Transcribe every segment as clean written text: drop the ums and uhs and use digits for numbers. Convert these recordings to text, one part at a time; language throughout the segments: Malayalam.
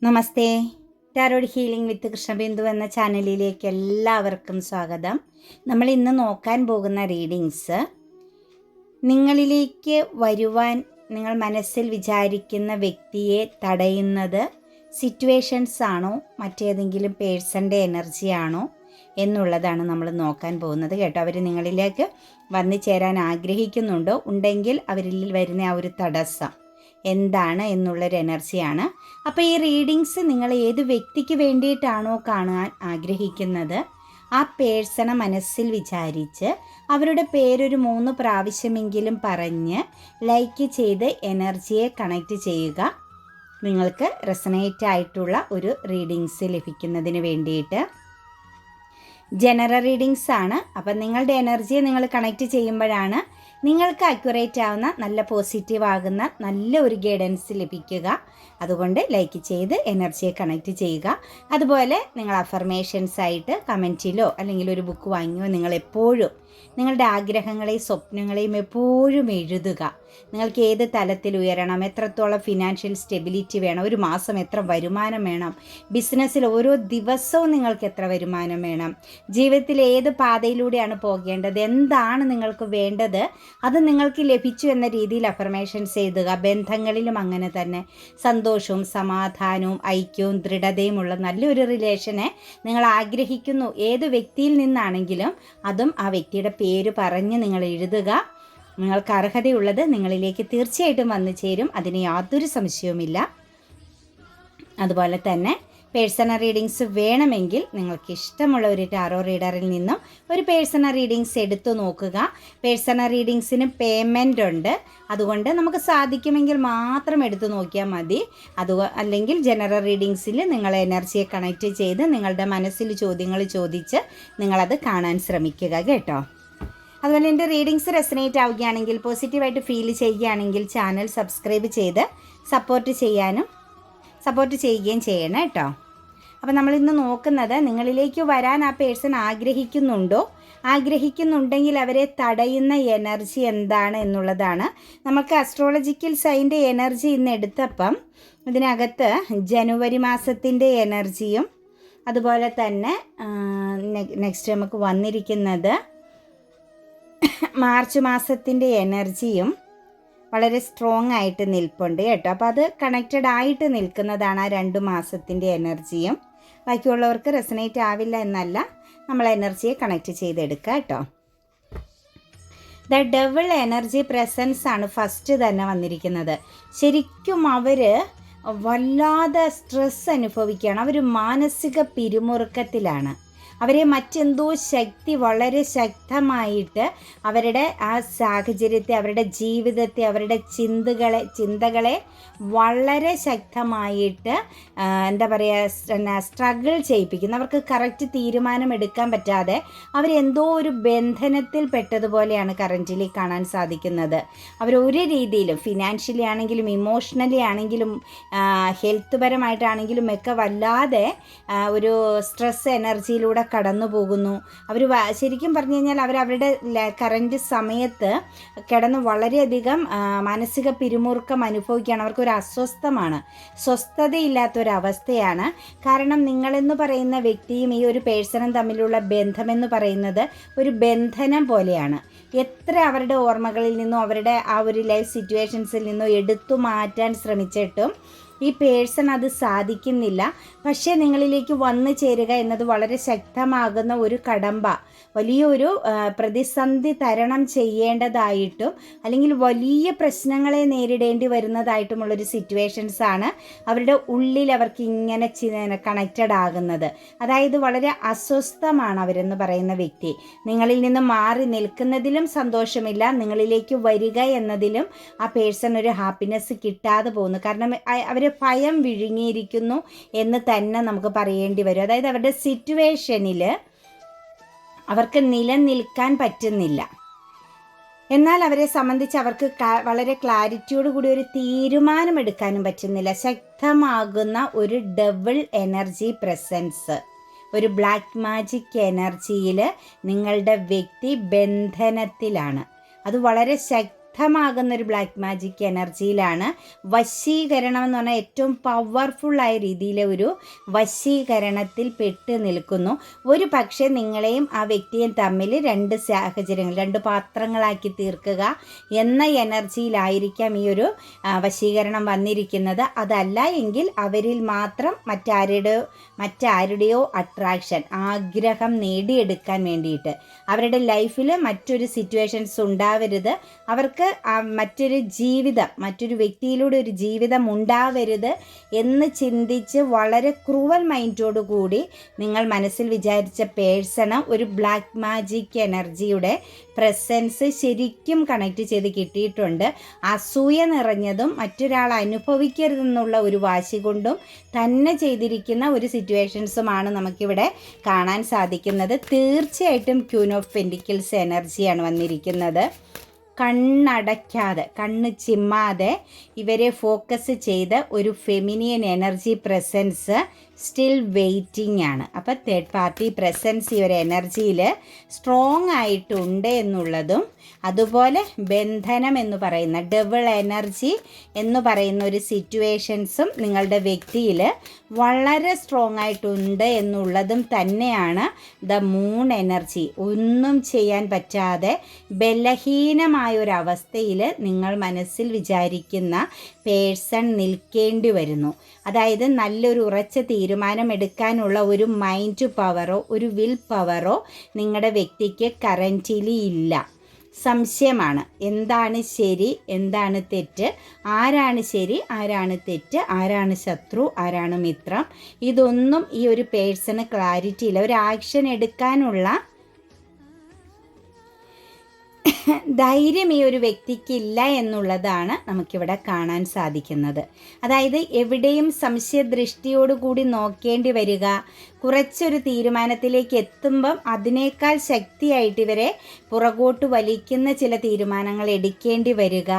നമസ്തേ. ടാരോഡ് ഹീലിംഗ് വിത്ത് കൃഷ്ണബിന്ദു എന്ന ചാനലിലേക്ക് എല്ലാവർക്കും സ്വാഗതം. നമ്മൾ ഇന്ന് നോക്കാൻ പോകുന്ന റീഡിങ്സ് നിങ്ങളിലേക്ക് വരുവാൻ നിങ്ങൾ മനസ്സിൽ വിചാരിക്കുന്ന വ്യക്തിയെ തടയുന്നത് സിറ്റുവേഷൻസ് ആണോ മറ്റേതെങ്കിലും പേഴ്സൻ്റെ എനർജി ആണോ എന്നുള്ളതാണ് നമ്മൾ നോക്കാൻ പോകുന്നത് കേട്ടോ. അവർ നിങ്ങളിലേക്ക് വന്നു ചേരാൻ ആഗ്രഹിക്കുന്നുണ്ടോ, ഉണ്ടെങ്കിൽ അവരിൽ വരുന്ന ആ ഒരു തടസ്സം എന്താണ് എന്നുള്ളൊരു എനർജിയാണ്. അപ്പോൾ ഈ റീഡിങ്സ് നിങ്ങൾ ഏത് വ്യക്തിക്ക് വേണ്ടിയിട്ടാണോ കാണാൻ ആഗ്രഹിക്കുന്നത് ആ പേഴ്സണെ മനസ്സിൽ വിചാരിച്ച് അവരുടെ പേരൊരു 3 പ്രാവശ്യമെങ്കിലും പറഞ്ഞ് ലൈക്ക് ചെയ്ത് എനർജിയെ കണക്റ്റ് ചെയ്യുക. നിങ്ങൾക്ക് റെസണേറ്റ് ആയിട്ടുള്ള ഒരു റീഡിങ്സ് ലഭിക്കുന്നതിന് വേണ്ടിയിട്ട്. ജനറൽ റീഡിങ്സ് ആണ്. അപ്പം നിങ്ങളുടെ എനർജിയെ നിങ്ങൾ കണക്റ്റ് ചെയ്യുമ്പോഴാണ് നിങ്ങൾക്ക് അക്യുറേറ്റ് ആവുന്ന നല്ല പോസിറ്റീവ് ആകുന്ന നല്ല ഒരു ഗൈഡൻസ് ലഭിക്കുക. അതുകൊണ്ട് ലൈക്ക് ചെയ്ത് എനർജിയെ കണക്റ്റ് ചെയ്യുക. അതുപോലെ നിങ്ങൾ അഫർമേഷൻസ് ആയിട്ട് കമൻറ്റിലോ അല്ലെങ്കിൽ ഒരു ബുക്ക് വാങ്ങിയോ നിങ്ങൾ എപ്പോഴും നിങ്ങളുടെ ആഗ്രഹങ്ങളെയും സ്വപ്നങ്ങളെയും എപ്പോഴും എഴുതുക. നിങ്ങൾക്ക് ഏത് തലത്തിൽ ഉയരണം, എത്രത്തോളം ഫിനാൻഷ്യൽ സ്റ്റെബിലിറ്റി വേണം, ഒരു മാസം എത്ര വരുമാനം വേണം, ബിസിനസ്സിൽ ഓരോ ദിവസവും നിങ്ങൾക്ക് എത്ര വരുമാനം വേണം, ജീവിതത്തിൽ ഏത് പാതയിലൂടെയാണ് പോകേണ്ടത്, എന്താണ് നിങ്ങൾക്ക് വേണ്ടത്, അത് നിങ്ങൾക്ക് ലഭിച്ചു എന്ന രീതിയിൽ അഫർമേഷൻസ് എഴുതുക. ബന്ധങ്ങളിലും അങ്ങനെ തന്നെ സന്തോഷവും സമാധാനവും ഐക്യവും ദൃഢതയുമുള്ള നല്ലൊരു റിലേഷനെ നിങ്ങൾ ആഗ്രഹിക്കുന്നു. ഏത് വ്യക്തിയിൽ നിന്നാണെങ്കിലും അതും ആ വ്യക്തിയുടെ പേര് പറഞ്ഞ് നിങ്ങൾ എഴുതുക. നിങ്ങൾക്ക് അർഹതയുള്ളത് നിങ്ങളിലേക്ക് തീർച്ചയായിട്ടും വന്നു ചേരും, അതിന് യാതൊരു സംശയവുമില്ല. അതുപോലെ തന്നെ പേഴ്സണൽ റീഡിങ്സ് വേണമെങ്കിൽ നിങ്ങൾക്ക് ഇഷ്ടമുള്ള ഒരു ടാറോ റീഡറിൽ നിന്നും ഒരു പേഴ്സണൽ റീഡിങ്സ് എടുത്തു നോക്കുക. പേഴ്സണൽ റീഡിങ്സിന് പേയ്മെൻ്റ് ഉണ്ട്, അതുകൊണ്ട് നമുക്ക് സാധിക്കുമെങ്കിൽ മാത്രം എടുത്തു നോക്കിയാൽ മതി. അല്ലെങ്കിൽ ജനറൽ റീഡിങ്സിൽ നിങ്ങൾ എനർജിയെ കണക്റ്റ് ചെയ്ത് നിങ്ങളുടെ മനസ്സിൽ ചോദ്യങ്ങൾ ചോദിച്ച് നിങ്ങളത് കാണാൻ ശ്രമിക്കുക കേട്ടോ. അതുപോലെ എൻ്റെ റീഡിങ്സ് റെസനേറ്റ് ആവുകയാണെങ്കിൽ, പോസിറ്റീവായിട്ട് ഫീൽ ചെയ്യുകയാണെങ്കിൽ ചാനൽ സബ്സ്ക്രൈബ് ചെയ്ത് സപ്പോർട്ട് ചെയ്യുകയും ചെയ്യണം കേട്ടോ. അപ്പോൾ നമ്മളിന്ന് നോക്കുന്നത് നിങ്ങളിലേക്ക് വരാൻ ആ പേഴ്സൺ ആഗ്രഹിക്കുന്നുണ്ടെങ്കിൽ അവരെ തടയുന്ന എനർജി എന്താണ് എന്നുള്ളതാണ്. നമുക്ക് അസ്ട്രോളജിക്കൽ സൈൻ്റെ എനർജി ഇന്ന് എടുത്തപ്പം ഇതിനകത്ത് ജനുവരി മാസത്തിൻ്റെ എനർജിയും അതുപോലെ തന്നെ നെക്സ്റ്റ് നമുക്ക് വന്നിരിക്കുന്നത് മാർച്ച് മാസത്തിൻ്റെ എനർജിയും വളരെ സ്ട്രോങ് ആയിട്ട് നിൽപ്പുണ്ട് കേട്ടോ. അപ്പോൾ അത് കണക്റ്റഡ് ആയിട്ട് നിൽക്കുന്നതാണ് ആ 2 മാസത്തിൻ്റെ എനർജിയും. ബാക്കിയുള്ളവർക്ക് റെസനേറ്റ് ആവില്ല എന്നല്ല, നമ്മൾ എനർജിയെ കണക്റ്റ് ചെയ്തെടുക്കുക കേട്ടോ. ദ ഡബിൾ എനർജി പ്രസൻസ് ആണ് ഫസ്റ്റ് തന്നെ വന്നിരിക്കുന്നത്. ശരിക്കും അവർ വല്ലാതെ സ്ട്രെസ് അനുഭവിക്കുകയാണ്, അവർ മാനസിക പിരിമുറുക്കത്തിലാണ്. അവരെ മറ്റെന്തോ ശക്തി വളരെ ശക്തമായിട്ട് അവരുടെ ആ സാഹചര്യത്തെ, അവരുടെ ജീവിതത്തെ, അവരുടെ ചിന്തകളെ വളരെ ശക്തമായിട്ട് എന്താ പറയുക, സ്ട്രഗിൾ ചെയ്യിപ്പിക്കുന്നു. അവർക്ക് കറക്റ്റ് തീരുമാനം എടുക്കാൻ പറ്റാതെ അവരെന്തോ ഒരു ബന്ധനത്തിൽ പെട്ടതുപോലെയാണ് കറൻറ്റിലി കാണാൻ സാധിക്കുന്നത്. അവരൊരു രീതിയിലും ഫിനാൻഷ്യലി ആണെങ്കിലും ഇമോഷണലി ആണെങ്കിലും ഹെൽത്ത് പരമായിട്ടാണെങ്കിലും ഒക്കെ വല്ലാതെ ഒരു സ്ട്രെസ് എനർജിയിലൂടെ കടന്നു പോകുന്നു. അവർ ശരിക്കും പറഞ്ഞു കഴിഞ്ഞാൽ അവരുടെ കറൻറ്റ് സമയത്ത് കിടന്ന് വളരെയധികം മാനസിക പിരിമുറുക്കം അനുഭവിക്കുകയാണ്. അവർക്കൊരു അസ്വസ്ഥമാണ്, സ്വസ്ഥതയില്ലാത്തൊരവസ്ഥയാണ്. കാരണം നിങ്ങളെന്ന് പറയുന്ന വ്യക്തിയും ഈ ഒരു പേഴ്സണും തമ്മിലുള്ള ബന്ധമെന്ന് പറയുന്നത് ഒരു ബന്ധനം പോലെയാണ്. എത്ര അവരുടെ ഓർമ്മകളിൽ നിന്നും അവരുടെ ആ ഒരു ലൈഫ് സിറ്റുവേഷൻസിൽ നിന്നും എടുത്തു മാറ്റാൻ ശ്രമിച്ചിട്ടും ഈ പേഴ്സൺ അത് സാധിക്കുന്നില്ല. പക്ഷേ നിങ്ങളിലേക്ക് വന്നു ചേരുക എന്നത് വളരെ ശക്തമാകുന്ന ഒരു കടമ്പ, വലിയൊരു പ്രതിസന്ധി തരണം ചെയ്യേണ്ടതായിട്ടും അല്ലെങ്കിൽ വലിയ പ്രശ്നങ്ങളെ നേരിടേണ്ടി വരുന്നതായിട്ടുമുള്ളൊരു സിറ്റുവേഷൻസാണ് അവരുടെ ഉള്ളിൽ അവർക്ക് ഇങ്ങനെ കണക്റ്റഡ് ആകുന്നത്. അതായത് വളരെ അസ്വസ്ഥമാണ് അവരെന്ന് പറയുന്ന വ്യക്തി. നിങ്ങളിൽ നിന്ന് മാറി നിൽക്കുന്നതിലും സന്തോഷമില്ല, നിങ്ങളിലേക്ക് വരിക എന്നതിലും ആ പേഴ്സൺ ഒരു ഹാപ്പിനെസ് കിട്ടാതെ പോകുന്നു. കാരണം അവർ ഭയം വിഴുങ്ങിയിരിക്കുന്നു എന്ന് തന്നെ നമുക്ക് പറയേണ്ടി വരും. അതായത് അവരുടെ സിറ്റുവേഷനിൽ അവർക്ക് നിലനിൽക്കാൻ പറ്റുന്നില്ല. എന്നാൽ അവരെ സംബന്ധിച്ച് അവർക്ക് വളരെ ക്ലാരിറ്റിയോട് കൂടി ഒരു തീരുമാനമെടുക്കാനും പറ്റുന്നില്ല. ശക്തമാകുന്ന ഒരു ഡബിൾ എനർജി പ്രസൻസ്, ഒരു ബ്ലാക്ക് മാജിക് എനർജിയിൽ നിങ്ങളുടെ വ്യക്തി ബന്ധനത്തിലാണ്. അത് വളരെ ശക്തമാകുന്ന ഒരു ബ്ലാക്ക് മാജിക് എനർജിയിലാണ്. വശീകരണം എന്ന് പറഞ്ഞാൽ ഏറ്റവും പവർഫുള്ളായ രീതിയിലെ ഒരു വശീകരണത്തിൽ പെട്ട് നിൽക്കുന്നു. ഒരു പക്ഷേ നിങ്ങളെയും ആ വ്യക്തിയും തമ്മിൽ രണ്ട് സാഹചര്യങ്ങൾ, രണ്ട് പാത്രങ്ങളാക്കി തീർക്കുക എന്ന എനർജിയിലായിരിക്കാം ഈ ഒരു വശീകരണം വന്നിരിക്കുന്നത്. അതല്ല എങ്കിൽ അവരിൽ മാത്രം മറ്റാരുടെയോ അട്രാക്ഷൻ, ആഗ്രഹം നേടിയെടുക്കാൻ വേണ്ടിയിട്ട്, അവരുടെ ലൈഫിൽ മറ്റൊരു സിറ്റുവേഷൻസ് ഉണ്ടാവരുത്, അവർക്ക് മറ്റൊരു വ്യക്തിയിലൂടെ ഒരു ജീവിതം ഉണ്ടാവരുത് എന്ന് ചിന്തിച്ച് വളരെ ക്രൂവൽ മൈൻഡോടു കൂടി നിങ്ങൾ മനസ്സിൽ വിചാരിച്ച പേഴ്സണ് ഒരു ബ്ലാക്ക് മാജിക് എനർജിയുടെ പ്രസൻസ് ശരിക്കും കണക്ട് ചെയ്ത് കിട്ടിയിട്ടുണ്ട്. അസൂയ നിറഞ്ഞതും മറ്റൊരാൾ അനുഭവിക്കരുതെന്നുള്ള ഒരു വാശി കൊണ്ടും തന്നെ ചെയ്തിരിക്കുന്ന ഒരു സിറ്റുവേഷൻസുമാണ് നമുക്കിവിടെ കാണാൻ സാധിക്കുന്നത്. തീർച്ചയായിട്ടും ക്യൂൻ ഓഫ് പെൻറ്റിക്കിൾസ് എനർജിയാണ് വന്നിരിക്കുന്നത്. കണ്ണ് ചിമ്മാതെ ഇവരെ ഫോക്കസ് ചെയ്ത് ഒരു feminine energy presence still waiting ആണ്. അപ്പോൾ തേർഡ് പാർട്ടി പ്രസൻസ് ഈ ഒരു എനർജിയിൽ സ്ട്രോങ് ആയിട്ടുണ്ട് എന്നുള്ളതും, അതുപോലെ ബന്ധനം എന്ന് പറയുന്ന ഡബിൾ എനർജി എന്ന് പറയുന്ന ഒരു സിറ്റുവേഷൻസും നിങ്ങളുടെ വ്യക്തിയിൽ വളരെ സ്ട്രോങ് ആയിട്ടുണ്ട് എന്നുള്ളതും തന്നെയാണ് ദ മൂൺ എനർജി. ഒന്നും ചെയ്യാൻ പറ്റാതെ ബലഹീനമായ ഒരവസ്ഥയിൽ നിങ്ങൾ മനസ്സിൽ വിചാരിക്കുന്ന പേഴ്സൺ നിൽക്കേണ്ടി വരുന്നു. അതായത് നല്ലൊരു ഉറച്ച തീരുമാനം എടുക്കാനുള്ള ഒരു മൈൻഡ് പവറോ ഒരു വിൽ പവറോ നിങ്ങളുടെ വ്യക്തിക്ക് കറൻറ്റിലി ഇല്ല. സംശയമാണ്, എന്താണ് ശരി, എന്താണ് തെറ്റ്, ആരാണ് ശരി, ആരാണ് തെറ്റ്, ആരാണ് ശത്രു, ആരാണ് മിത്രം, ഇതൊന്നും ഈ ഒരു പേഴ്സണ് ക്ലാരിറ്റി ഇല്ല. ഒരു ആക്ഷൻ എടുക്കാനുള്ള ധൈര്യം ഈ ഒരു വ്യക്തിക്കില്ല എന്നുള്ളതാണ് നമുക്കിവിടെ കാണാൻ സാധിക്കുന്നത്. അതായത് എവിടെയും സംശയദൃഷ്ടിയോടുകൂടി നോക്കേണ്ടി വരിക, കുറച്ചൊരു തീരുമാനത്തിലേക്ക് എത്തുമ്പം അതിനേക്കാൾ ശക്തിയായിട്ട് ഇവരെ പുറകോട്ട് വലിക്കുന്ന ചില തീരുമാനങ്ങൾ എടുക്കേണ്ടി വരിക.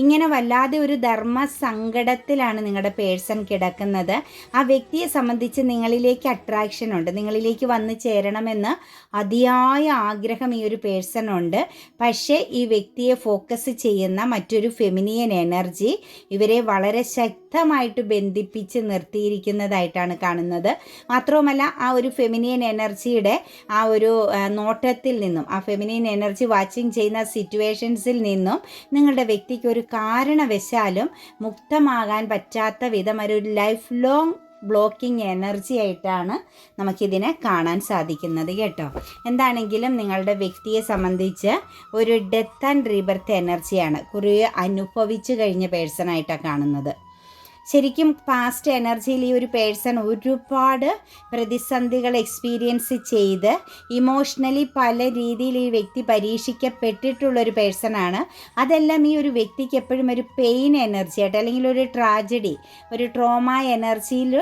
ഇങ്ങനെ വല്ലാതെ ഒരു ധർമ്മ സങ്കടത്തിലാണ് നിങ്ങളുടെ പേഴ്സൺ കിടക്കുന്നത്. ആ വ്യക്തിയെ സംബന്ധിച്ച് നിങ്ങളിലേക്ക് അട്രാക്ഷൻ ഉണ്ട്, നിങ്ങളിലേക്ക് വന്നു ചേരണമെന്ന് അതിയായ ആഗ്രഹം ഈ ഒരു പേഴ്സൺ ഉണ്ട്. പക്ഷേ ഈ വ്യക്തിയെ ഫോക്കസ് ചെയ്യുന്ന മറ്റൊരു ഫെമിനിയൻ എനർജി ഇവരെ വളരെ ശക്തമായിട്ട് ബന്ധിപ്പിച്ച് നിർത്തിയിരിക്കുന്നതായിട്ടാണ് കാണുന്നത്. മാത്രവുമല്ല ആ ഒരു ഫെമിനിയൻ എനർജിയുടെ ആ ഒരു നോട്ടത്തിൽ നിന്നും, ആ ഫെമിനിയൻ എനർജി വാച്ചിങ് ചെയ്യുന്ന സിറ്റുവേഷൻസിൽ നിന്നും നിങ്ങളുടെ വ്യക്തിക്ക് ഒരു കാരണവശാലും മുക്തമാകാൻ പറ്റാത്ത വിധം ഒരു ലൈഫ് ലോങ് ബ്ലോക്കിംഗ് എനർജി ആയിട്ടാണ് നമുക്കിതിനെ കാണാൻ സാധിക്കുന്നത് കേട്ടോ. എന്താണെങ്കിലും നിങ്ങളുടെ വ്യക്തിയെ സംബന്ധിച്ച് ഒരു ഡെത്ത് ആൻഡ് റീബർത്ത് എനർജിയാണ് കുറേ അനുഭവിച്ചു കഴിഞ്ഞ പേഴ്സണായിട്ടാണ് കാണുന്നത്. ശരിക്കും പാസ്റ്റ് എനർജിയിൽ ഈ ഒരു പേഴ്സൺ ഒരുപാട് പ്രതിസന്ധികൾ എക്സ്പീരിയൻസ് ചെയ്ത് ഇമോഷണലി പല രീതിയിൽ ഈ വ്യക്തി പരീക്ഷിക്കപ്പെട്ടിട്ടുള്ളൊരു പേഴ്സണാണ്. അതെല്ലാം ഈ ഒരു വ്യക്തിക്ക് എപ്പോഴും ഒരു പെയിൻ എനർജി ആയിട്ട് അല്ലെങ്കിൽ ഒരു ട്രാജഡി, ഒരു ട്രോമ എനർജിയിൽ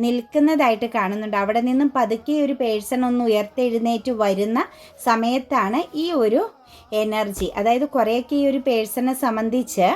നിൽക്കുന്നതായിട്ട് കാണുന്നുണ്ട്. അവിടെ നിന്നും പതുക്കെ ഒരു പേഴ്സൺ ഒന്ന് ഉയർത്തെഴുന്നേറ്റ് വരുന്ന സമയത്താണ് ഈ ഒരു എനർജി, അതായത് കുറേയൊക്കെ ഈ ഒരു പേഴ്സണെ സംബന്ധിച്ച്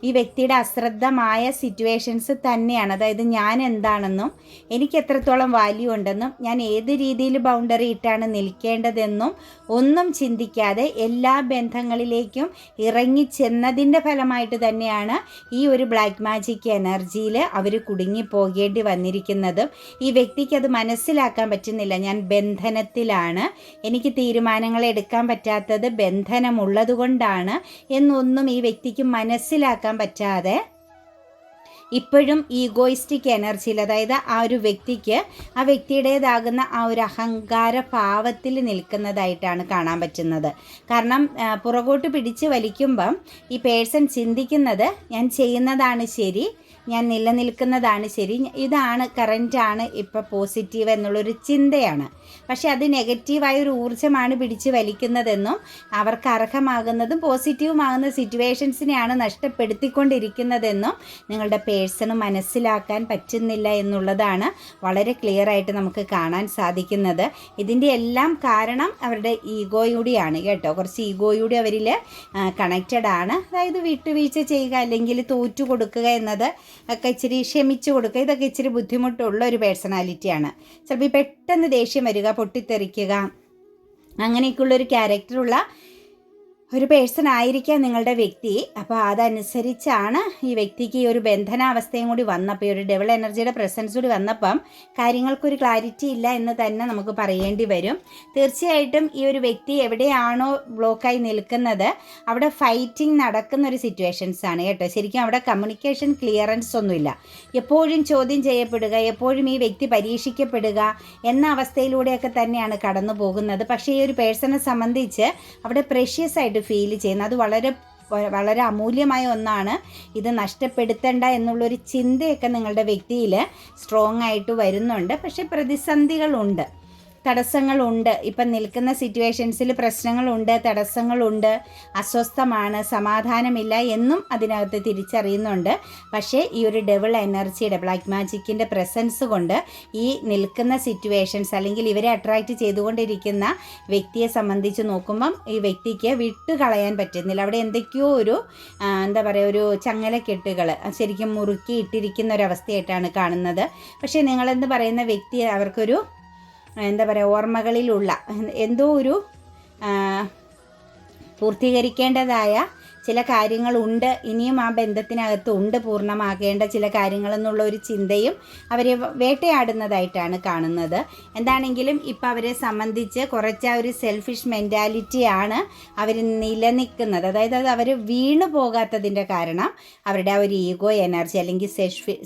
ഈ വ്യക്തിയുടെ അശ്രദ്ധമായ സിറ്റുവേഷൻസ് തന്നെയാണ്. അതായത് ഞാൻ എന്താണെന്നും എനിക്ക് എത്രത്തോളം വാല്യൂ ഉണ്ടെന്നും ഞാൻ ഏത് രീതിയിൽ ബൗണ്ടറി ഇട്ടാണ് നിൽക്കേണ്ടതെന്നും ഒന്നും ചിന്തിക്കാതെ എല്ലാ ബന്ധങ്ങളിലേക്കും ഇറങ്ങിച്ചെന്നതിൻ്റെ ഫലമായിട്ട് തന്നെയാണ് ഈ ഒരു ബ്ലാക്ക് മാജിക് എനർജിയിൽ അവർ കുടുങ്ങിപ്പോകേണ്ടി വന്നിരിക്കുന്നതും. ഈ വ്യക്തിക്ക് അത് മനസ്സിലാക്കാൻ പറ്റുന്നില്ല. ഞാൻ ബന്ധനത്തിലാണ്, എനിക്ക് തീരുമാനങ്ങൾ എടുക്കാൻ പറ്റാത്തത് ബന്ധനമുള്ളത് കൊണ്ടാണ് എന്നൊന്നും ഈ വ്യക്തിക്ക് മനസ്സിലാക്കാൻ പറ്റാതെ ഇപ്പോഴും ഈഗോയിസ്റ്റിക് എനർജിയിൽ, അതായത് ആ ഒരു വ്യക്തിക്ക് ആ വ്യക്തിയുടേതാകുന്ന ആ ഒരു അഹങ്കാര ഭാവത്തിൽ നിൽക്കുന്നതായിട്ടാണ് കാണാൻ പറ്റുന്നത്. കാരണം പുറകോട്ട് പിടിച്ച് വലിക്കുമ്പം ഈ പേഴ്സൺ ചിന്തിക്കുന്നത് ഞാൻ ചെയ്യുന്നതാണ് ശരി, ഞാൻ നിലനിൽക്കുന്നതാണ് ശരി, ഇതാണ് കറൻറ്റാണ് ഇപ്പോൾ പോസിറ്റീവ് എന്നുള്ളൊരു ചിന്തയാണ്. പക്ഷെ അത് നെഗറ്റീവായൊരു ഊർജ്ജമാണ് പിടിച്ച് വലിക്കുന്നതെന്നും അവർക്ക് അർഹമാകുന്നതും പോസിറ്റീവുമാകുന്ന സിറ്റുവേഷൻസിനെയാണ് നഷ്ടപ്പെടുത്തിക്കൊണ്ടിരിക്കുന്നതെന്നും നിങ്ങളുടെ പേഴ്സണ് മനസ്സിലാക്കാൻ പറ്റുന്നില്ല എന്നുള്ളതാണ് വളരെ ക്ലിയർ ആയിട്ട് നമുക്ക് കാണാൻ സാധിക്കുന്നത്. ഇതിൻ്റെ എല്ലാം കാരണം അവരുടെ ഈഗോയൂടെയാണ് കേട്ടോ. കുറച്ച് ഈഗോയൂടെ അവരിൽ കണക്റ്റഡ് ആണ്. അതായത് വിട്ടുവീഴ്ച ചെയ്യുക അല്ലെങ്കിൽ തോറ്റു കൊടുക്കുക എന്നത് ഒക്കെ ഇച്ചിരി ക്ഷമിച്ചു കൊടുക്കുക, ഇതൊക്കെ ഇച്ചിരി ബുദ്ധിമുട്ടുള്ള ഒരു പേഴ്സണാലിറ്റിയാണ്. ചിലപ്പോൾ പെട്ടെന്ന് ദേഷ്യം വരിക, പൊട്ടിത്തെറിക്കുക, അങ്ങനെയൊക്കെയുള്ളൊരു ക്യാരക്ടറുള്ള ഒരു പേഴ്സൺ ആയിരിക്കാം നിങ്ങളുടെ വ്യക്തി. അപ്പോൾ അതനുസരിച്ചാണ് ഈ വ്യക്തിക്ക് ഈ ഒരു ബന്ധനാവസ്ഥയും കൂടി വന്നപ്പോൾ, ഈ ഒരു ഡബിൾ എനർജിയുടെ പ്രസൻസ് കൂടി വന്നപ്പം കാര്യങ്ങൾക്കൊരു ക്ലാരിറ്റി ഇല്ല എന്ന് തന്നെ നമുക്ക് പറയേണ്ടി വരും. തീർച്ചയായിട്ടും ഈ ഒരു വ്യക്തി എവിടെയാണോ ബ്ലോക്കായി നിൽക്കുന്നത് അവിടെ ഫൈറ്റിംഗ് നടക്കുന്ന ഒരു സിറ്റുവേഷൻസ് ആണ് കേട്ടോ. ശരിക്കും അവിടെ കമ്മ്യൂണിക്കേഷൻ ക്ലിയറൻസ് ഒന്നുമില്ല. എപ്പോഴും ചോദ്യം ചെയ്യപ്പെടുക, എപ്പോഴും ഈ വ്യക്തി പരീക്ഷിക്കപ്പെടുക എന്ന അവസ്ഥയിലൂടെയൊക്കെ തന്നെയാണ് കടന്നു പോകുന്നത്. പക്ഷേ ഈ ഒരു പേഴ്സണെ സംബന്ധിച്ച് അവിടെ പ്രഷ്യസ് ആയിട്ട് ഫീൽ ചെയ്യുന്നത് അത് വളരെ അമൂല്യമായ ഒന്നാണ്. ഇത് നഷ്ടപ്പെടുത്തണ്ട എന്നുള്ളൊരു ചിന്തയൊക്കെ നിങ്ങളുടെ വ്യക്തിയിൽ സ്ട്രോങ് ആയിട്ട് വരുന്നുണ്ട്. പക്ഷേ പ്രതിസന്ധികളുണ്ട്, തടസ്സങ്ങളുണ്ട്. ഇപ്പം നിൽക്കുന്ന സിറ്റുവേഷൻസിൽ പ്രശ്നങ്ങളുണ്ട്, തടസ്സങ്ങളുണ്ട്, അസ്വസ്ഥമാണ്, സമാധാനമില്ല എന്നും അതിനകത്ത് തിരിച്ചറിയുന്നുണ്ട്. പക്ഷേ ഈ ഒരു ഡബിൾ എനർജിയുടെ ബ്ലാക്ക് മാജിക്കിൻ്റെ പ്രസൻസ് കൊണ്ട് ഈ നിൽക്കുന്ന സിറ്റുവേഷൻസ് അല്ലെങ്കിൽ ഇവരെ അട്രാക്റ്റ് ചെയ്തുകൊണ്ടിരിക്കുന്ന വ്യക്തിയെ സംബന്ധിച്ച് നോക്കുമ്പം ഈ വ്യക്തിക്ക് വിട്ടുകളയാൻ പറ്റുന്നില്ല. അവിടെ എന്തൊക്കെയോ ഒരു എന്താ പറയുക, ഒരു ചങ്ങലക്കെട്ടുകൾ ശരിക്കും മുറുക്കി ഇട്ടിരിക്കുന്ന ഒരവസ്ഥയായിട്ടാണ് കാണുന്നത്. പക്ഷേ നിങ്ങളെന്ന് പറയുന്ന വ്യക്തി അവർക്കൊരു എന്താ പറയുക, ഓർമ്മകളിലുള്ള എന്തോ ഒരു പൂർത്തീകരിക്കേണ്ടതായ ചില കാര്യങ്ങളുണ്ട്, ഇനിയും ആ ബന്ധത്തിനകത്ത് ഉണ്ട് പൂർണ്ണമാകേണ്ട ചില കാര്യങ്ങളെന്നുള്ള ഒരു ചിന്തയും അവരെ വേട്ടയാടുന്നതായിട്ടാണ് കാണുന്നത്. എന്താണെങ്കിലും ഇപ്പം അവരെ സംബന്ധിച്ച് കുറച്ച് ആ ഒരു സെൽഫിഷ് മെൻറ്റാലിറ്റിയാണ് അവർ നിലനിൽക്കുന്നത്. അതായത് അത് അവർ വീണു പോകാത്തതിൻ്റെ കാരണം അവരുടെ ആ ഒരു ഈഗോ എനർജി അല്ലെങ്കിൽ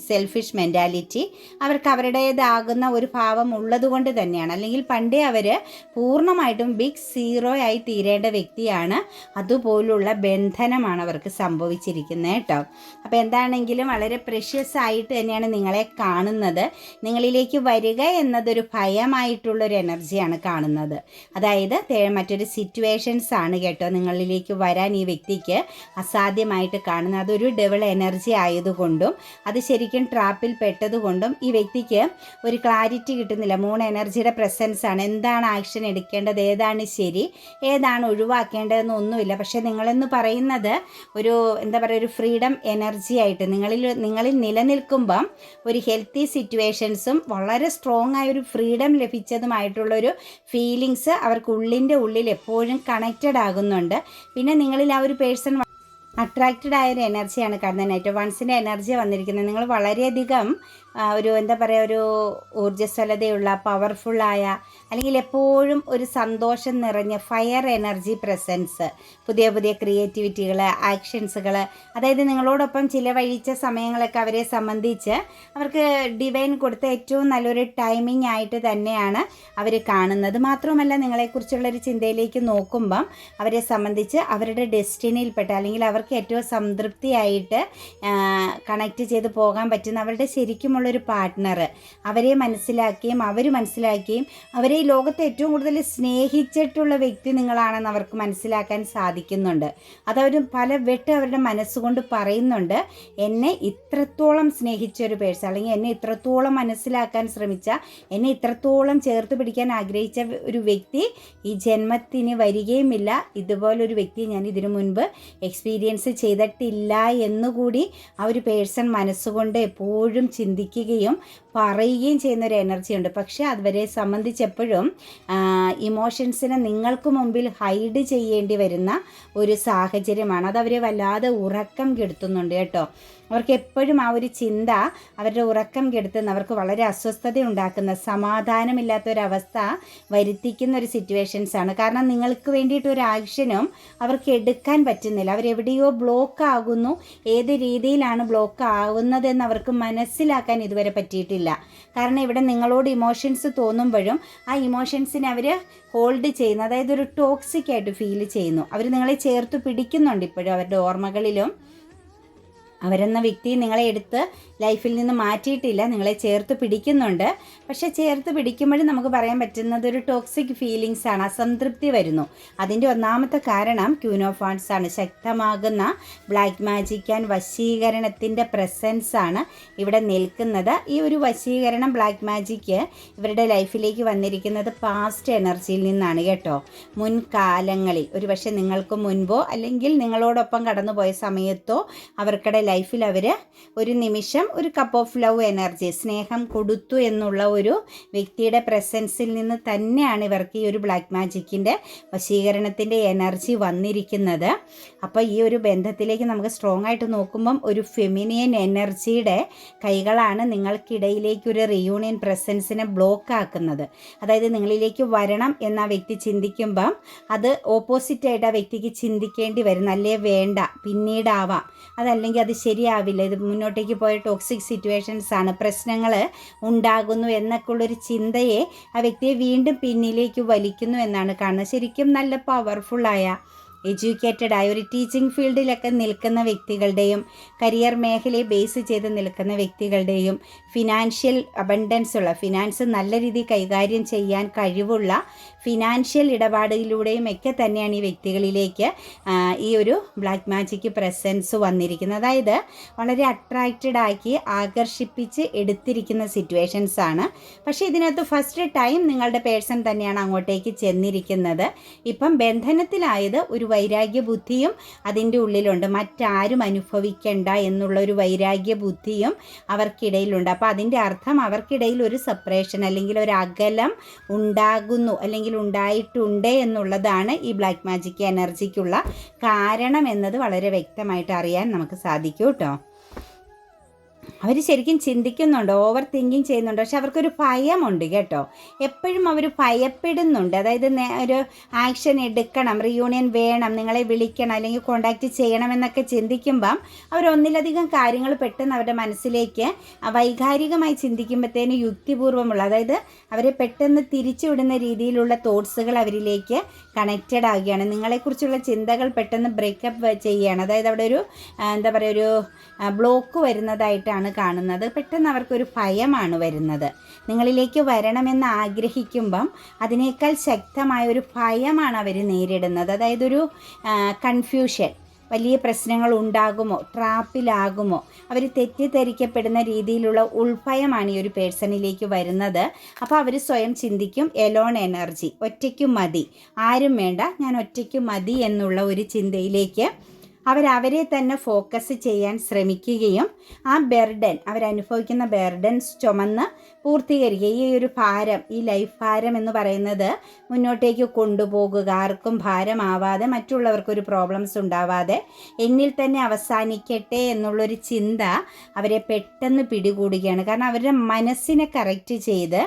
സെൽഫിഷ് മെൻറ്റാലിറ്റി അവർക്ക് അവരുടേതാകുന്ന ഒരു ഭാവം ഉള്ളത് കൊണ്ട് തന്നെയാണ്. അല്ലെങ്കിൽ പണ്ടേ അവർ പൂർണ്ണമായിട്ടും ബിഗ് സീറോ ആയി തീരേണ്ട വ്യക്തിയാണ്. അതുപോലുള്ള ബന്ധനമാണ് അവർക്ക് സംഭവിച്ചിരിക്കുന്നത് കേട്ടോ. അപ്പോൾ എന്താണെങ്കിലും വളരെ പ്രഷ്യസ് ആയിട്ട് തന്നെയാണ് നിങ്ങളെ കാണുന്നത്. നിങ്ങളിലേക്ക് വരിക എന്നതൊരു ഭയമായിട്ടുള്ളൊരു എനർജിയാണ് കാണുന്നത്. അതായത് മറ്റൊരു സിറ്റുവേഷൻസ് ആണ് കേട്ടോ നിങ്ങളിലേക്ക് വരാൻ ഈ വ്യക്തിക്ക് അസാധ്യമായിട്ട് കാണുന്നത്. അതൊരു ഡബിൾ എനർജി ആയതുകൊണ്ടും അത് ശരിക്കും ട്രാപ്പിൽ പെട്ടതുകൊണ്ടും ഈ വ്യക്തിക്ക് ഒരു ക്ലാരിറ്റി കിട്ടുന്നില്ല. മൂൺ എനർജിയുടെ പ്രസൻസ് ആണ്. എന്താണ് ആക്ഷൻ എടുക്കേണ്ടത്, ഏതാണ് ശരി, ഏതാണ് ഒഴിവാക്കേണ്ടതെന്നൊന്നുമില്ല. പക്ഷേ നിങ്ങളെന്ന് പറയുന്നത് ഒരു എന്താ പറയുക, ഒരു ഫ്രീഡം എനർജി ആയിട്ട് നിങ്ങളിൽ നിലനിൽക്കുമ്പം ഒരു ഹെൽത്തി സിറ്റുവേഷൻസും വളരെ സ്ട്രോങ് ആയൊരു ഫ്രീഡം ലഭിച്ചതുമായിട്ടുള്ളൊരു ഫീലിങ്സ് അവർക്ക് ഉള്ളിൽ എപ്പോഴും കണക്റ്റഡ് ആകുന്നുണ്ട്. പിന്നെ നിങ്ങളിൽ ആ ഒരു പേഴ്സൺ അട്രാക്റ്റഡ് ആയൊരു എനർജിയാണ് കാണുന്നത്. നൈറ്റ് വൺസിൻ്റെ എനർജി വന്നിരിക്കുന്നത്. നിങ്ങൾ വളരെയധികം ഒരു എന്താ പറയുക, ഒരു ഊർജ്ജസ്വലതയുള്ള പവർഫുള്ളായ അല്ലെങ്കിൽ എപ്പോഴും ഒരു സന്തോഷം നിറഞ്ഞ ഫയർ എനർജി പ്രസൻസ്, പുതിയ ക്രിയേറ്റിവിറ്റികൾ, ആക്ഷൻസുകൾ, അതായത് നിങ്ങളോടൊപ്പം ചിലവഴിച്ച സമയങ്ങളൊക്കെ അവരെ സംബന്ധിച്ച് അവർക്ക് ഡിവൈൻ കൊടുത്ത ഏറ്റവും നല്ലൊരു ടൈമിംഗ് ആയിട്ട് തന്നെയാണ് അവർ കാണുന്നത്. മാത്രമല്ല നിങ്ങളെക്കുറിച്ചുള്ളൊരു ചിന്തയിലേക്ക് നോക്കുമ്പം അവരെ സംബന്ധിച്ച് അവരുടെ ഡെസ്റ്റിനിയിൽപ്പെട്ട അല്ലെങ്കിൽ അവർക്ക് ഏറ്റവും സംതൃപ്തിയായിട്ട് കണക്റ്റ് ചെയ്ത് പോകാൻ പറ്റുന്ന അവരുടെ ശരിക്കുമുള്ളൊരു പാർട്ട്ണർ അവരെ മനസ്സിലാക്കുകയും അവർ മനസ്സിലാക്കുകയും അവരെ ഈ ലോകത്തെ ഏറ്റവും കൂടുതൽ സ്നേഹിച്ചിട്ടുള്ള വ്യക്തി നിങ്ങളാണെന്ന് അവർക്ക് മനസ്സിലാക്കാൻ സാധിക്കുന്നുണ്ട്. അതവർ അവരുടെ മനസ്സുകൊണ്ട് പറയുന്നുണ്ട്, എന്നെ ഇത്രത്തോളം സ്നേഹിച്ച ഒരു പേഴ്സൺ അല്ലെങ്കിൽ എന്നെ ഇത്രത്തോളം മനസ്സിലാക്കാൻ ശ്രമിച്ച, എന്നെ ഇത്രത്തോളം ചേർത്ത് പിടിക്കാൻ ആഗ്രഹിച്ച ഒരു വ്യക്തി ഈ ജന്മത്തിന് വരികയുമില്ല. ഇതുപോലൊരു വ്യക്തി ഞാൻ ഇതിനു മുൻപ് എക്സ്പീരിയൻസ് ചെയ്തിട്ടില്ല എന്നുകൂടി ആ ഒരു പേഴ്സൺ മനസ്സുകൊണ്ട് എപ്പോഴും ചിന്തിക്കുകയും പറയുകയും ചെയ്യുന്നൊരു എനർജി ഉണ്ട്. പക്ഷേ അതുവരെ സംബന്ധിച്ചെപ്പോഴും ഇമോഷൻസിനെ നിങ്ങൾക്ക് മുമ്പിൽ ഹൈഡ് ചെയ്യേണ്ടി വരുന്ന ഒരു സാഹചര്യമാണ്. അതവരെ വല്ലാതെ ഉറക്കം കെടുത്തുന്നുണ്ട് കേട്ടോ. അവർക്ക് എപ്പോഴും ആ ഒരു ചിന്ത അവരുടെ ഉറക്കം കെടുത്തുന്ന, അവർക്ക് വളരെ അസ്വസ്ഥത ഉണ്ടാക്കുന്ന, സമാധാനമില്ലാത്തൊരവസ്ഥ വരുത്തിക്കുന്ന ഒരു സിറ്റുവേഷൻസാണ്. കാരണം നിങ്ങൾക്ക് വേണ്ടിയിട്ട് ഒരു ആക്ഷനും അവർക്ക് എടുക്കാൻ പറ്റുന്നില്ല. അവരെവിടെയോ ബ്ലോക്ക് ആകുന്നു. ഏത് രീതിയിലാണ് ബ്ലോക്ക് ആവുന്നതെന്ന് അവർക്ക് മനസ്സിലാക്കാൻ ഇതുവരെ പറ്റിയിട്ടില്ല. കാരണം ഇവിടെ നിങ്ങളോട് ഇമോഷൻസ് തോന്നുമ്പോഴും ആ ഇമോഷൻസിനെ അവർ ഹോൾഡ് ചെയ്യുന്നു. അതായത് ഒരു ടോക്സിക് ആയിട്ട് ഫീൽ ചെയ്യുന്നു. അവർ നിങ്ങളെ ചേർത്ത് പിടിക്കുന്നുണ്ട് ഇപ്പോഴും അവരുടെ ഓർമ്മകളിലും. അവരെന്ന വ്യക്തി നിങ്ങളെ എടുത്ത് ലൈഫിൽ നിന്ന് മാറ്റിയിട്ടില്ല, നിങ്ങളെ ചേർത്ത് പിടിക്കുന്നുണ്ട്. പക്ഷേ ചേർത്ത് പിടിക്കുമ്പോഴും നമുക്ക് പറയാൻ പറ്റുന്നത് ഒരു ടോക്സിക് ഫീലിങ്സ് ആണ്, അസംതൃപ്തി വരുന്നു. അതിൻ്റെ ഒന്നാമത്തെ കാരണം ക്യൂൻ ഓഫ് വാണ്ട്സ് ആണ്. ശക്തമാകുന്ന ബ്ലാക്ക് മാജിക് ആൻഡ് വശീകരണത്തിൻ്റെ പ്രസൻസ് ആണ് ഇവിടെ നിൽക്കുന്നത്. ഈ ഒരു വശീകരണം ബ്ലാക്ക് മാജിക്ക് ഇവരുടെ ലൈഫിലേക്ക് വന്നിരിക്കുന്നത് പാസ്റ്റ് എനർജിയിൽ നിന്നാണ് കേട്ടോ. മുൻകാലങ്ങളിൽ ഒരു പക്ഷേ നിങ്ങൾക്ക് മുൻപോ അല്ലെങ്കിൽ നിങ്ങളോടൊപ്പം കടന്നുപോയ സമയത്തോ അവർക്കിടെ ലൈഫിൽ അവർ ഒരു നിമിഷം ഒരു കപ്പ് ഓഫ് ലവ് എനർജി, സ്നേഹം കൊടുത്തു എന്നുള്ള ഒരു വ്യക്തിയുടെ പ്രസൻസിൽ നിന്ന് തന്നെയാണ് ഇവർക്ക് ഈ ഒരു ബ്ലാക്ക് മാജിക്കിൻ്റെ വശീകരണത്തിൻ്റെ എനർജി വന്നിരിക്കുന്നത്. അപ്പോൾ ഈ ഒരു ബന്ധത്തിലേക്ക് നമുക്ക് സ്ട്രോങ് ആയിട്ട് നോക്കുമ്പം ഒരു ഫെമിനിയൻ എനർജിയുടെ കൈകളാണ് നിങ്ങൾക്കിടയിലേക്ക് ഒരു റിയൂണിയൻ പ്രസൻസിനെ ബ്ലോക്ക് ആക്കുന്നത്. അതായത് നിങ്ങളിലേക്ക് വരണം എന്ന ആ വ്യക്തി ചിന്തിക്കുമ്പം അത് ഓപ്പോസിറ്റായിട്ട് ആ വ്യക്തിക്ക് ചിന്തിക്കേണ്ടി വരും. അല്ലേ വേണ്ട, പിന്നീടാവാം, അതല്ലെങ്കിൽ അത് ശരിയാവില്ല, ഇത് മുന്നോട്ടേക്ക് പോയ ടോക്സിക് സിറ്റുവേഷൻസ് ആണ്, പ്രശ്നങ്ങൾ ഉണ്ടാകുന്നു എന്നൊക്കെ ഉള്ളൊരു ചിന്തയെ ആ വ്യക്തിയെ വീണ്ടും പിന്നിലേക്ക് വലിക്കുന്നു എന്നാണ് കാണുന്നത്. ശരിക്കും നല്ല പവർഫുള്ളായ എഡ്യൂക്കേറ്റഡ് ആയ ഒരു ടീച്ചിങ് ഫീൽഡിലൊക്കെ നിൽക്കുന്ന വ്യക്തികളുടെയും കരിയർ മേഖലയെ ബേസ് ചെയ്ത് നിൽക്കുന്ന വ്യക്തികളുടെയും ഫിനാൻഷ്യൽ അബണ്ടൻസ് ഉള്ള, ഫിനാൻസ് നല്ല രീതിയിൽ കൈകാര്യം ചെയ്യാൻ കഴിവുള്ള ഫിനാൻഷ്യൽ ഇടപാടിലൂടെയും ഒക്കെ തന്നെയാണ് ഈ വ്യക്തികളിലേക്ക് ഈ ഒരു ബ്ലാക്ക് മാജിക് പ്രസൻസ് വന്നിരിക്കുന്നത്. അതായത് വളരെ അട്രാക്റ്റഡ് ആക്കി ആകർഷിപ്പിച്ച് എടുത്തിരിക്കുന്ന സിറ്റുവേഷൻസ് ആണ്. പക്ഷേ ഇതിനകത്ത് ഫസ്റ്റ് ടൈം നിങ്ങളുടെ പേഴ്സൺ തന്നെയാണ് അങ്ങോട്ടേക്ക് ചെന്നിരിക്കുന്നത്. ഇപ്പം ബന്ധനത്തിലായത് ഒരു വൈരാഗ്യ ബുദ്ധിയും അതിൻ്റെ ഉള്ളിലുണ്ട്, മറ്റാരും അനുഭവിക്കേണ്ട എന്നുള്ള ഒരു വൈരാഗ്യ ബുദ്ധിയും അവർക്കിടയിലുണ്ട്. അപ്പോൾ അതിൻ്റെ അർത്ഥം അവർക്കിടയിൽ ഒരു സെപ്പറേഷൻ അല്ലെങ്കിൽ ഒരു അകലം ഉണ്ടാകുന്നു അല്ലെങ്കിൽ ഉണ്ടായിട്ടുണ്ട് എന്നുള്ളതാണ് ഈ ബ്ലാക്ക് മാജിക് എനർജിക്കുള്ള കാരണം എന്നത് വളരെ വ്യക്തമായിട്ട് അറിയാൻ നമുക്ക് സാധിക്കും കേട്ടോ. അവർ ശരിക്കും ചിന്തിക്കുന്നുണ്ട്, ഓവർ തിങ്കിങ് ചെയ്യുന്നുണ്ട്, പക്ഷെ അവർക്കൊരു ഭയമുണ്ട് കേട്ടോ. എപ്പോഴും അവർ ഭയപ്പെടുന്നുണ്ട്. അതായത് ഒരു ആക്ഷൻ എടുക്കണം, റിയൂണിയൻ വേണം, നിങ്ങളെ വിളിക്കണം അല്ലെങ്കിൽ കോണ്ടാക്റ്റ് ചെയ്യണം എന്നൊക്കെ ചിന്തിക്കുമ്പം അവർ ഒന്നിലധികം കാര്യങ്ങൾ പെട്ടെന്ന് അവരുടെ മനസ്സിലേക്ക് വൈകാരികമായി ചിന്തിക്കുമ്പോഴത്തേന് യുക്തിപൂർവ്വമുള്ള, അതായത് അവരെ പെട്ടെന്ന് തിരിച്ചുവിടുന്ന രീതിയിലുള്ള തോട്ട്സുകൾ അവരിലേക്ക് കണക്റ്റഡ് ആവുകയാണ്. നിങ്ങളെക്കുറിച്ചുള്ള ചിന്തകൾ പെട്ടെന്ന് ബ്രേക്കപ്പ് ചെയ്യുകയാണ്. അതായത് അവിടെ ഒരു എന്താ പറയുക, ഒരു ബ്ലോക്ക് വരുന്നതായിട്ടാണ് കാണുന്നത്. പെട്ടെന്ന് അവർക്കൊരു ഭയമാണ് വരുന്നത്. നിങ്ങളിലേക്ക് വരണമെന്ന് ആഗ്രഹിക്കുമ്പം അതിനേക്കാൾ ശക്തമായ ഒരു ഭയമാണ് അവർ നേരിടുന്നത്. അതായത് ഒരു കൺഫ്യൂഷൻ, വലിയ പ്രശ്നങ്ങൾ ഉണ്ടാകുമോ, ട്രാപ്പിലാകുമോ, അവർ തെറ്റിദ്ധരിക്കപ്പെടുന്ന രീതിയിലുള്ള ഉൾഭയമാണ് ഈ ഒരു പേഴ്സണിലേക്ക് വരുന്നത്. അപ്പോൾ അവർ സ്വയം ചിന്തിക്കും എലോൺ എനർജി, ഒറ്റയ്ക്ക് മതി, ആരും വേണ്ട, ഞാൻ ഒറ്റയ്ക്ക് മതി എന്നുള്ള ഒരു ചിന്തയിലേക്ക് അവരെ തന്നെ ഫോക്കസ് ചെയ്യാൻ ശ്രമിക്കുകയും ആ ബെർഡൻ, അവരനുഭവിക്കുന്ന ബെർഡൻസ് ചുമന്ന് പൂർത്തീകരിക്കുക. ഈ ഒരു ഭാരം, ഈ ലൈഫ് ഭാരം എന്ന് പറയുന്നത് മുന്നോട്ടേക്ക് കൊണ്ടുപോകുക, ആർക്കും ഭാരമാവാതെ, മറ്റുള്ളവർക്കൊരു പ്രോബ്ലംസ് ഉണ്ടാവാതെ എന്നിൽ തന്നെ അവസാനിക്കട്ടെ എന്നുള്ളൊരു ചിന്ത അവരെ പെട്ടെന്ന് പിടികൂടുകയാണ്. കാരണം അവരുടെ മനസ്സിനെ കറക്റ്റ് ചെയ്ത്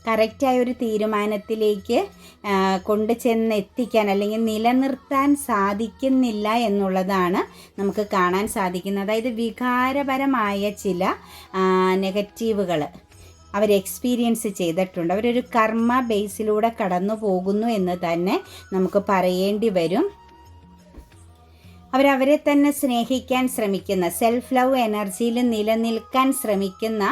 കറക്റ്റായ ഒരു തീരുമാനത്തിലേക്ക് കൊണ്ടു ചെന്നെത്തിക്കാൻ അല്ലെങ്കിൽ നിലനിർത്താൻ സാധിക്കുന്നില്ല എന്നുള്ളതാണ് നമുക്ക് കാണാൻ സാധിക്കുന്നത്. അതായത് വികാരപരമായ ചില നെഗറ്റീവുകൾ അവർ എക്സ്പീരിയൻസ് ചെയ്തിട്ടുണ്ട്. അവരൊരു കർമ്മ ബേസിലൂടെ കടന്നു പോകുന്നു എന്ന് തന്നെ നമുക്ക് പറയേണ്ടി വരും. അവരവരെ തന്നെ സ്നേഹിക്കാൻ ശ്രമിക്കുന്ന, സെൽഫ് ലവ് എനർജിയിൽ നിലനിൽക്കാൻ ശ്രമിക്കുന്ന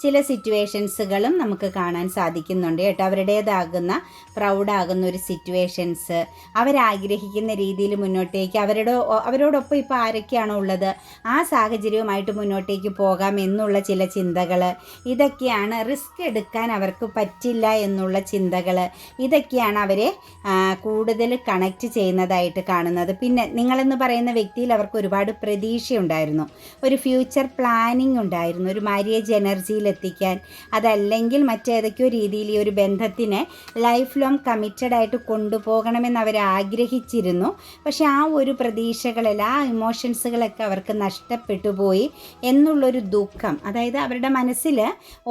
ചില സിറ്റുവേഷൻസുകളും നമുക്ക് കാണാൻ സാധിക്കുന്നുണ്ട് കേട്ടോ. അവരുടേതാകുന്ന പ്രൗഡാകുന്ന ഒരു സിറ്റുവേഷൻസ്, അവരാഗ്രഹിക്കുന്ന രീതിയിൽ മുന്നോട്ടേക്ക് അവരോടൊപ്പം ഇപ്പോൾ ആരൊക്കെയാണോ ഉള്ളത് ആ സാഹചര്യവുമായിട്ട് മുന്നോട്ടേക്ക് പോകാം എന്നുള്ള ചില ചിന്തകൾ, ഇതൊക്കെയാണ് റിസ്ക് എടുക്കാൻ അവർക്ക് പറ്റില്ല എന്നുള്ള ചിന്തകൾ, ഇതൊക്കെയാണ് അവരെ കൂടുതൽ കണക്റ്റ് ചെയ്യുന്നതായിട്ട് കാണുന്നത്. പിന്നെ നിങ്ങളെന്ന് പറയുന്ന വ്യക്തിയിൽ അവർക്ക് ഒരുപാട് പ്രതീക്ഷയുണ്ടായിരുന്നു, ഒരു ഫ്യൂച്ചർ പ്ലാനിങ് ഉണ്ടായിരുന്നു, ഒരു മാര്യേജ് എനർജിയിൽ എത്തിക്കാൻ, അതല്ലെങ്കിൽ മറ്റേതൊക്കെയോ രീതിയിൽ ഈ ഒരു ബന്ധത്തിനെ ലൈഫ് ലോങ് കമ്മിറ്റഡ് ആയിട്ട് കൊണ്ടുപോകണമെന്ന് അവർ ആഗ്രഹിച്ചിരുന്നു. പക്ഷെ ആ ഒരു പ്രതീക്ഷകളെല്ലാം, ആ ഇമോഷൻസുകളൊക്കെ അവർക്ക് നഷ്ടപ്പെട്ടു പോയി എന്നുള്ളൊരു ദുഃഖം, അതായത് അവരുടെ മനസ്സിൽ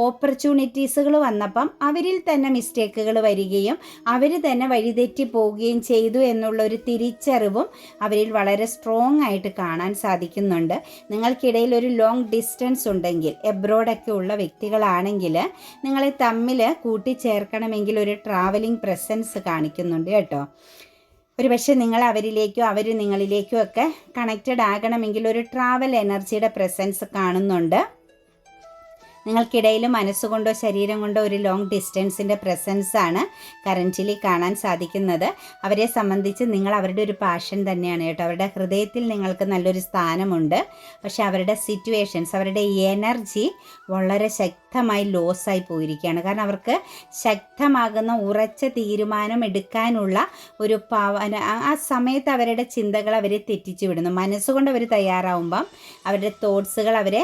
ഓപ്പർച്യൂണിറ്റീസുകൾ വന്നപ്പം അവരിൽ തന്നെ മിസ്റ്റേക്കുകൾ വരികയും അവർ തന്നെ വഴിതെറ്റി പോവുകയും ചെയ്തു എന്നുള്ളൊരു തിരിച്ചറിവും അവരിൽ വളരെ സ്ട്രോങ് ആയിട്ട് കാണാൻ സാധിക്കുന്നുണ്ട്. നിങ്ങൾക്കിടയിൽ ഒരു ലോങ് ഡിസ്റ്റൻസ് ഉണ്ടെങ്കിൽ, എബ്രോഡൊക്കെ ഉള്ള വ്യക്തികളാണെങ്കിൽ നിങ്ങളെ തമ്മിൽ കൂട്ടിച്ചേർക്കണമെങ്കിൽ ഒരു ട്രാവലിംഗ് പ്രസൻസ് കാണിക്കുന്നുണ്ട് കേട്ടോ. ഒരു പക്ഷേ നിങ്ങൾ അവരിലേക്കോ അവർ നിങ്ങളിലേക്കോ ഒക്കെ കണക്റ്റഡ് ആകണമെങ്കിൽ ഒരു ട്രാവൽ എനർജിയുടെ പ്രസൻസ് കാണുന്നുണ്ട്. നിങ്ങൾക്കിടയിൽ മനസ്സുകൊണ്ടോ ശരീരം കൊണ്ടോ ഒരു ലോങ് ഡിസ്റ്റൻസിൻ്റെ പ്രസൻസാണ് കറൻറ്റ്ലി കാണാൻ സാധിക്കുന്നത്. അവരെ സംബന്ധിച്ച് നിങ്ങൾ അവരുടെ ഒരു പാഷൻ തന്നെയാണ് കേട്ടോ. അവരുടെ ഹൃദയത്തിൽ നിങ്ങൾക്ക് നല്ലൊരു സ്ഥാനമുണ്ട്. പക്ഷേ അവരുടെ സിറ്റുവേഷൻസ്, അവരുടെ എനർജി വളരെ ശക്തമായി ലോസായി പോയിരിക്കുകയാണ്. കാരണം അവർക്ക് ശക്തമാകുന്ന ഉറച്ച തീരുമാനം എടുക്കാനുള്ള ഒരു ആ സമയത്ത് അവരുടെ ചിന്തകൾ അവരെ തെറ്റിച്ചു വിടുന്നു. മനസ്സുകൊണ്ട് അവർ തയ്യാറാവുമ്പം അവരുടെ തോട്ട്സുകൾ അവരെ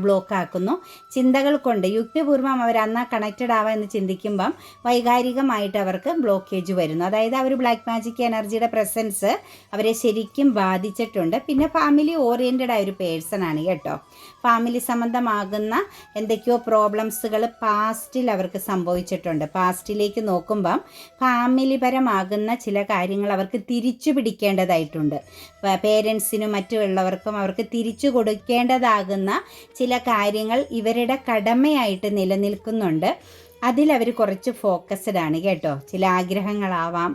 ബ്ലോക്ക് ആക്കുന്നു. ചിന്തകൾ കൊണ്ട് യുക്തിപൂർവ്വം അവർ അന്നാ കണക്റ്റഡ് ആവാം എന്ന് ചിന്തിക്കുമ്പം വൈകാരികമായിട്ട് അവർക്ക് ബ്ലോക്കേജ് വരുന്നു. അതായത് ആ ഒരു ബ്ലാക്ക് മാജിക് എനർജിയുടെ പ്രസൻസ് അവരെ ശരിക്കും ബാധിച്ചിട്ടുണ്ട്. പിന്നെ ഫാമിലി ഓറിയൻറ്റഡ് ആയ ഒരു പേഴ്സൺ ആണ് കേട്ടോ. ഫാമിലി സംബന്ധമാകുന്ന എന്തൊക്കെയോ പ്രോബ്ലംസുകൾ പാസ്റ്റിൽ അവർക്ക് സംഭവിച്ചിട്ടുണ്ട്. പാസ്റ്റിലേക്ക് നോക്കുമ്പം ഫാമിലിപരമാകുന്ന ചില കാര്യങ്ങൾ അവർക്ക് തിരിച്ചു പിടിക്കേണ്ടതായിട്ടുണ്ട്. പേരൻസിനും മറ്റുള്ളവർക്കും അവർക്ക് തിരിച്ചു കൊടുക്കേണ്ടതാകുന്ന ചില കാര്യങ്ങൾ ഇവരുടെ കടമയായിട്ട് നിലനിൽക്കുന്നുണ്ട്. അതിലവർ കുറച്ച് ഫോക്കസ്ഡ് ആണ് കേട്ടോ. ചില ആഗ്രഹങ്ങളാവാം,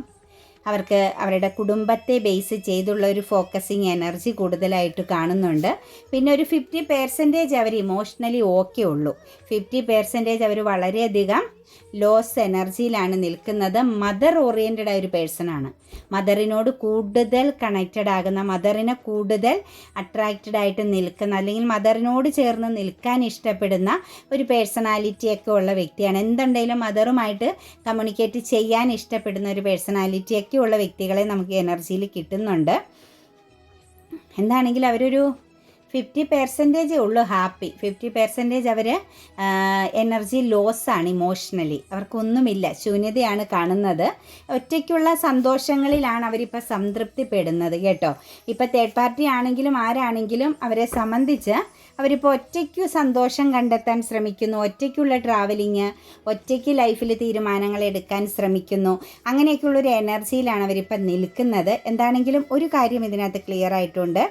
അവർക്ക് അവരുടെ കുടുംബത്തെ ബേസ് ചെയ്തുള്ള ഒരു ഫോക്കസിങ് എനർജി കൂടുതലായിട്ട് കാണുന്നുണ്ട്. പിന്നെ ഒരു 50% അവർ ഇമോഷണലി ഓക്കെ ഉള്ളൂ. 50% അവർ വളരെയധികം ലോസ് എനർജിയിലാണ് നിൽക്കുന്നത്. മദർ ഓറിയൻറ്റഡ് ആയ ഒരു പേഴ്സണാണ്. മദറിനോട് കൂടുതൽ കണക്റ്റഡ് ആകുന്ന, മദറിനെ കൂടുതൽ അട്രാക്റ്റഡ് ആയിട്ട് നിൽക്കുന്ന, അല്ലെങ്കിൽ മദറിനോട് ചേർന്ന് നിൽക്കാൻ ഇഷ്ടപ്പെടുന്ന ഒരു പേഴ്സണാലിറ്റിയൊക്കെ ഉള്ള വ്യക്തിയാണ്. എന്തുണ്ടെങ്കിലും മദറുമായിട്ട് കമ്മ്യൂണിക്കേറ്റ് ചെയ്യാൻ ഇഷ്ടപ്പെടുന്ന ഒരു പേഴ്സണാലിറ്റിയൊക്കെ ഉള്ള വ്യക്തികളെ നമുക്ക് എനർജിയിൽ കിട്ടുന്നുണ്ട്. എന്താണെങ്കിലും അവരൊരു 50% ഉള്ളൂ ഹാപ്പി. 50% അവർ എനർജി ലോസാണ്. ഇമോഷണലി അവർക്കൊന്നുമില്ല, ശൂന്യതയാണ് കാണുന്നത്. ഒറ്റയ്ക്കുള്ള സന്തോഷങ്ങളിലാണ് അവരിപ്പോൾ സംതൃപ്തിപ്പെടുന്നത് കേട്ടോ. ഇപ്പോൾ തേർഡ് പാർട്ടി ആണെങ്കിലും ആരാണെങ്കിലും അവരെ സംബന്ധിച്ച് അവരിപ്പോൾ ഒറ്റയ്ക്ക് സന്തോഷം കണ്ടെത്താൻ ശ്രമിക്കുന്നു. ഒറ്റയ്ക്കുള്ള ട്രാവലിങ്, ഒറ്റയ്ക്ക് ലൈഫിൽ തീരുമാനങ്ങൾ എടുക്കാൻ ശ്രമിക്കുന്നു. അങ്ങനെയൊക്കെയുള്ളൊരു എനർജിയിലാണ് അവരിപ്പോൾ നിൽക്കുന്നത്. എന്താണെങ്കിലും ഒരു കാര്യം ഇതിനകത്ത് ക്ലിയർ ആയിട്ടുണ്ട്.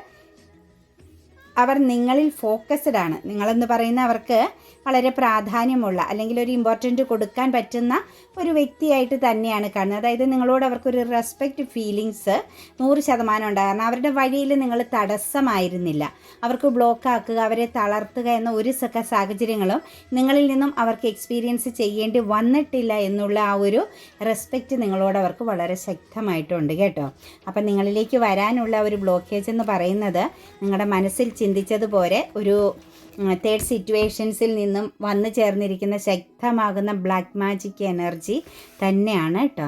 അവർ നിങ്ങളിൽ ഫോക്കസ്ഡ് ആണ്. നിങ്ങളെന്ന് പറയുന്ന അവർക്ക് വളരെ പ്രാധാന്യമുള്ള, അല്ലെങ്കിൽ ഒരു ഇമ്പോർട്ടൻറ്റ് കൊടുക്കാൻ പറ്റുന്ന ഒരു വ്യക്തിയായിട്ട് തന്നെയാണ് കാണുന്നത്. അതായത് നിങ്ങളോട് അവർക്കൊരു റെസ്പെക്റ്റ് ഫീലിങ്സ് 100% ഉണ്ട്. കാരണം അവരുടെ വഴിയിൽ നിങ്ങൾ തടസ്സമായിരുന്നില്ല. അവർക്ക് ബ്ലോക്ക് ആക്കുക, അവരെ തളർത്തുക എന്ന ഒരു സാഹചര്യങ്ങളും നിങ്ങളിൽ നിന്നും അവർക്ക് എക്സ്പീരിയൻസ് ചെയ്യേണ്ടി വന്നിട്ടില്ല എന്നുള്ള ആ ഒരു റെസ്പെക്റ്റ് നിങ്ങളോട് അവർക്ക് വളരെ ശക്തമായിട്ടുണ്ട് കേട്ടോ. അപ്പം നിങ്ങളിലേക്ക് വരാനുള്ള ഒരു ബ്ലോക്കേജ് എന്ന് പറയുന്നത് നിങ്ങളുടെ മനസ്സിൽ ചിന്തിച്ചതുപോലെ ഒരു തേർഡ് സിറ്റുവേഷൻസിൽ നിന്നും വന്നു ചേർന്നിരിക്കുന്ന ശക്തമാകുന്ന ബ്ലാക്ക് മാജിക് എനർജി തന്നെയാണ് കേട്ടോ.